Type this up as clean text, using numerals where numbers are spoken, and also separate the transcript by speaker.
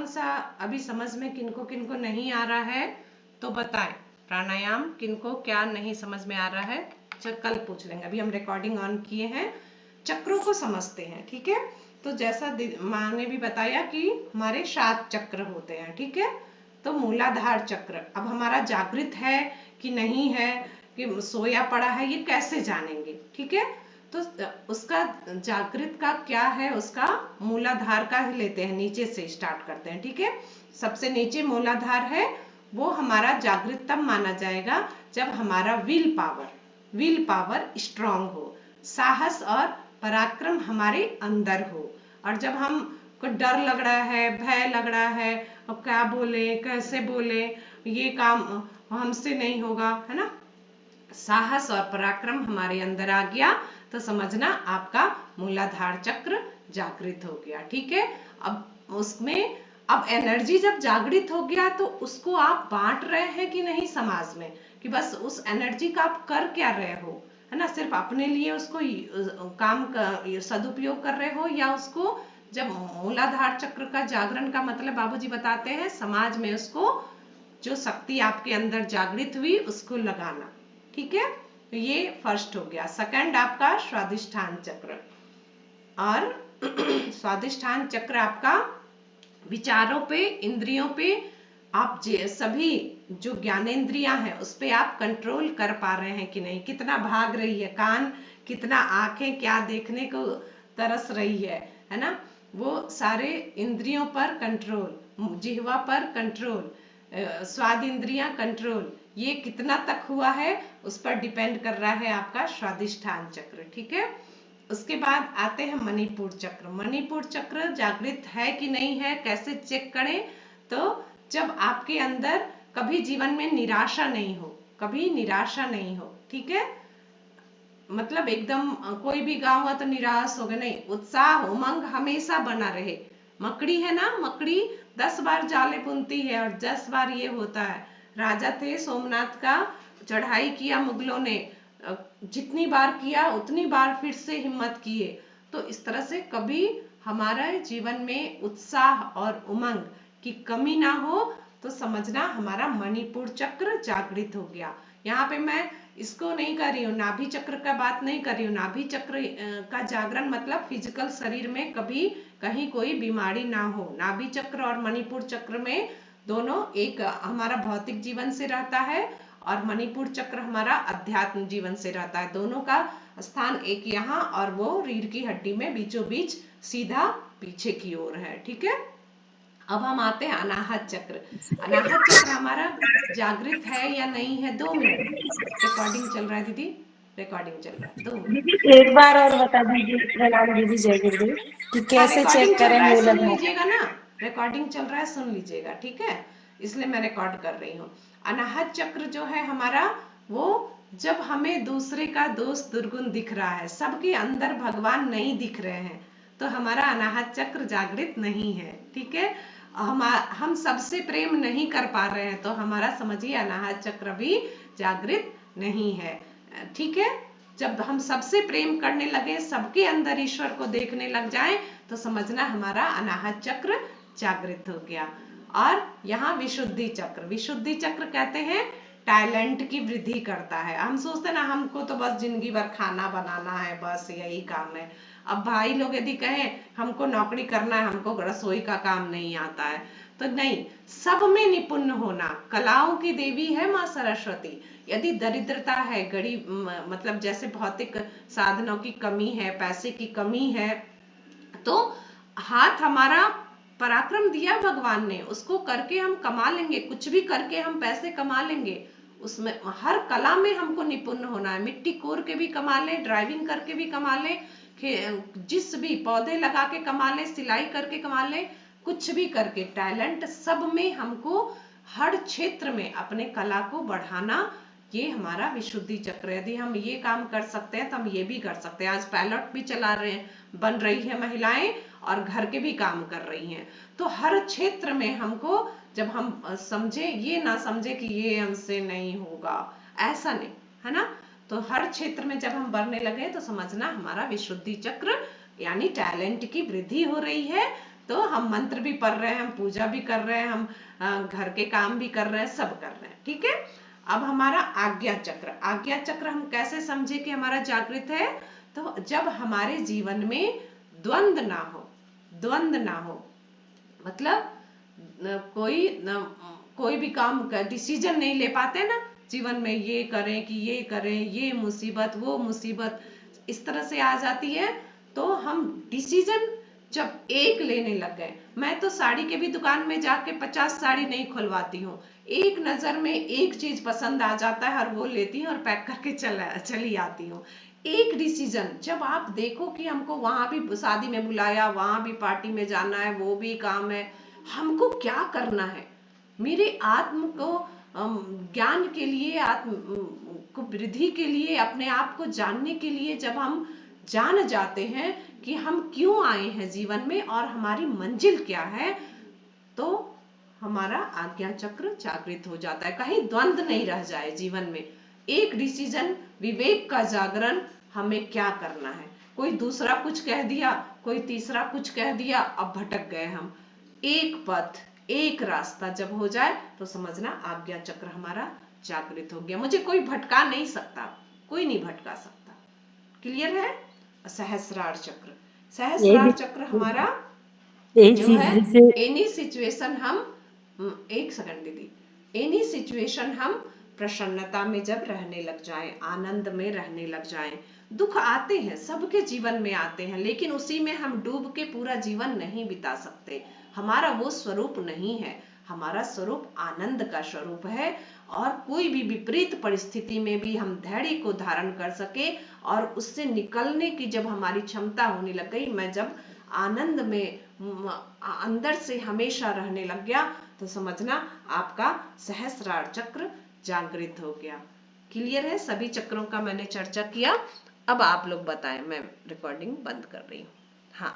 Speaker 1: सा अभी समझ में किनको किनको नहीं आ रहा है तो बताएं। प्राणायाम किनको क्या नहीं समझ में आ रहा है, कल पूछ लेंगे। अभी हम रिकॉर्डिंग ऑन किए हैं, चक्रों को समझते हैं। ठीक है, तो जैसा माँ ने भी बताया कि हमारे 7 चक्र होते हैं। ठीक है, तो मूलाधार चक्र अब हमारा जागृत है कि नहीं है, कि सोया पड़ा है, ये कैसे जानेंगे? ठीक है, तो उसका जागृत का क्या है, उसका मूलाधार का ही लेते हैं, नीचे से स्टार्ट करते हैं। ठीक है, सबसे नीचे मूलाधार है, वो हमारा जागृत तब माना जाएगा जब हमारा विल पावर स्ट्रांग हो, साहस और पराक्रम हमारे अंदर हो। और जब हम को डर लग रहा है, भय लग रहा है, और क्या बोले, कैसे बोले, ये काम हमसे नहीं होगा, है ना, साहस और पराक्रम हमारे अंदर आ गया तो समझना आपका मूलाधार चक्र जागृत हो गया। ठीक है, अब उसमें अब एनर्जी जब जागृत हो गया तो उसको आप बांट रहे हैं कि नहीं समाज में, कि बस उस एनर्जी का आप कर क्या रहे हो, है ना, सिर्फ अपने लिए उसको काम का सदुपयोग कर रहे हो, या उसको जब मूलाधार चक्र का जागरण का मतलब बाबूजी बताते हैं समाज में उसको जो शक्ति आपके अंदर जागृत हुई उसको लगाना। ठीक है, तो ये फर्स्ट हो गया। सेकंड आपका स्वादिष्ठान चक्र, और स्वादिष्ठान चक्र आपका विचारों पे, इंद्रियों पे, आप सभी जो ज्ञानेंद्रियां हैं उस पे आप कंट्रोल कर पा रहे हैं कि नहीं, कितना भाग रही है कान, कितना आंखें क्या देखने को तरस रही है ना, वो सारे इंद्रियों पर कंट्रोल, जिह्वा पर कंट्रोल, स्वाद इंद्रियां कंट्रोल, ये कितना तक हुआ है उस पर डिपेंड कर रहा है आपका स्वादिष्ठान चक्र। ठीक है, उसके बाद आते हैं मणिपुर चक्र। मणिपुर चक्र जागृत है कि नहीं है, कैसे चेक करें? तो जब आपके अंदर कभी जीवन में निराशा नहीं हो, कभी निराशा नहीं हो, ठीक है, मतलब एकदम कोई भी गाँव हुआ तो निराश हो गए, नहीं, उत्साह उमंग हमेशा बना रहे। मकड़ी है ना, मकड़ी 10 बार जाले बुनती है और 10 बार ये होता है। राजा थे सोमनाथ का, चढ़ाई किया मुगलों ने, जितनी बार किया उतनी बार फिर से हिम्मत किए। तो इस तरह से कभी हमारे जीवन में उत्साह और उमंग की कमी ना हो तो समझना हमारा मणिपुर चक्र जागृत हो गया। यहाँ पे मैं इसको नहीं कर रही हूँ, नाभि चक्र का बात नहीं कर रही हूँ। नाभि चक्र का जागरण मतलब फिजिकल शरीर में कभी कहीं कोई बीमारी ना हो। नाभि चक्र और मणिपुर चक्र में दोनों एक हमारा भौतिक जीवन से रहता है और मणिपुर चक्र हमारा अध्यात्म जीवन से रहता है। दोनों का स्थान एक यहाँ और वो रीढ़ की हड्डी में बीचों बीच सीधा पीछे की ओर है। ठीक है, अब हम आते हैं अनाहत चक्र। अनाहत चक्र हमारा जागृत है या नहीं है? 2 मिनट रिकॉर्डिंग चल रहा है दीदी, रिकॉर्डिंग चल रहा है, 2 मिनट।
Speaker 2: दीदी एक बार और बता दीजिए, प्रणाम दीदी, जय गुरुदेव, कि कैसे
Speaker 1: रिकॉर्डिंग
Speaker 2: चेक
Speaker 1: चल
Speaker 2: करें
Speaker 1: रहा है, सुन
Speaker 2: मूलाधार?
Speaker 1: लीजिएगा ना, रिकॉर्डिंग चल रहा है, सुन लीजिएगा। ठीक है, इसलिए मैं रिकॉर्ड कर रही हूँ। अनाहत चक्र जो है हमारा, वो जब हमें दूसरे का दोष दुर्गुण दिख रहा है, सबके अंदर भगवान नहीं दिख रहे हैं, तो हमारा अनाहत चक्र जागृत नहीं है। ठीक है, हम सबसे प्रेम नहीं कर पा रहे हैं तो हमारा समझिए अनाहत चक्र भी जागृत नहीं है। ठीक है, जब हम सबसे प्रेम करने लगे, सबके अंदर ईश्वर को देखने लग जाएं, तो समझना हमारा अनाहत चक्र जागृत हो गया। और यहाँ विशुद्धि चक्र, विशुद्धि चक्र कहते हैं टैलेंट की वृद्धि करता है। हम सोचते ना हमको तो बस जिंदगी भर खाना बनाना है, बस यही काम है। अब भाई लोग यदि कहें हमको नौकरी करना है, हमको रसोई का काम नहीं आता है, तो नहीं, सब में निपुण होना। कलाओं की देवी है माँ सरस्वती। यदि दरिद्रता है, गरीब मतलब जैसे भौतिक साधनों की कमी है, पैसे की कमी है, तो हाथ हमारा पराक्रम दिया भगवान ने, उसको करके हम कमा लेंगे, कुछ भी करके हम पैसे कमा लेंगे। उसमें हर कला में हमको निपुण होना है। मिट्टी कोर के भी कमा ले, ड्राइविंग करके भी कमा ले, जिस भी पौधे लगा के कमा ले, सिलाई करके कमा ले, कुछ भी करके, टैलेंट सब में हमको हर क्षेत्र में अपने कला को बढ़ाना, ये हमारा विशुद्धि चक्र। यदि हम ये काम कर सकते हैं तो हम ये भी कर सकते हैं। आज पायलट भी चला रहे हैं, बन रही है महिलाएं, और घर के भी काम कर रही हैं। तो हर क्षेत्र में हमको, जब हम समझे, ये ना समझे कि ये हमसे नहीं होगा, ऐसा नहीं, है ना, तो हर क्षेत्र में जब हम बढ़ने लगे तो समझना हमारा विशुद्धि चक्र यानी टैलेंट की वृद्धि हो रही है। तो हम मंत्र भी पढ़ रहे हैं, हम पूजा भी कर रहे हैं, हम घर के काम भी कर रहे हैं, सब कर रहे हैं, ठीक है। अब हमारा आज्ञा चक्र, आज्ञा चक्र हम कैसे समझे कि हमारा जागृत है? तो जब हमारे जीवन में द्वंद ना हो, द्वंद ना हो, मतलब कोई भी काम का डिसीजन नहीं ले पाते ना जीवन में, ये करें कि ये करें, ये मुसीबत वो मुसीबत इस तरह से आ जाती है, तो हम डिसीजन जब एक लेने लग गए, मैं तो साड़ी के भी दुकान में जाके 50 साड़ी नहीं खुलवाती हूँ, एक नजर में एक चीज पसंद आ जाता है और वो लेती हूँ और पैक करके चली आती हूँ। एक डिसीजन, जब आप देखो कि हमको वहां भी शादी में बुलाया, वहां भी पार्टी में जाना है, वो भी काम है, हमको क्या करना है, मेरे आत्म को ज्ञान के लिए, आत्म को वृद्धि के लिए, अपने आप को जानने के लिए, जब हम जान जाते हैं कि हम क्यों आए हैं जीवन में और हमारी मंजिल क्या है, तो हमारा आज्ञा चक्र जागृत हो जाता है। कहीं द्वंद्व नहीं रह जाए जीवन में, एक डिसीजन, विवेक का जागरण, हमें क्या करना है। कोई दूसरा कुछ कह दिया, कोई तीसरा कुछ कह दिया, अब भटक गए हम। एक पथ, एक रास्ता जब हो जाए तो समझना आज्ञा चक्र हमारा जागृत हो गया, मुझे कोई भटका नहीं सकता, कोई नहीं भटका सकता। क्लियर है? सहस्रार चक्र, सहस्रार चक्र हमारा जो है, एनी सिचुएशन हम, एक सेकंड दीदी, एनी सिचुएशन हम प्रसन्नता में जब रहने लग जाएं, आनंद में रहने लग जाएं, दुख आते हैं, सबके जीवन में आते हैं, लेकिन उसी में हम डूब के पूरा जीवन नहीं बिता सकते, हमारा वो स्वरूप नहीं है, हमारा स्वरूप आनंद का स्वरूप है। और कोई भी विपरीत परिस्थिति में भी हम धैर्य को धारण कर सके और उससे निकलने की जब हमारी क्षमता होने लग गई, मैं जब आनंद में अंदर से हमेशा रहने लग गया, तो समझना आपका सहस्रार चक्र जागृत हो गया। क्लियर है? सभी चक्रों का मैंने चर्चा किया, अब आप लोग बताएं, मैं रिकॉर्डिंग बंद कर रही हूँ।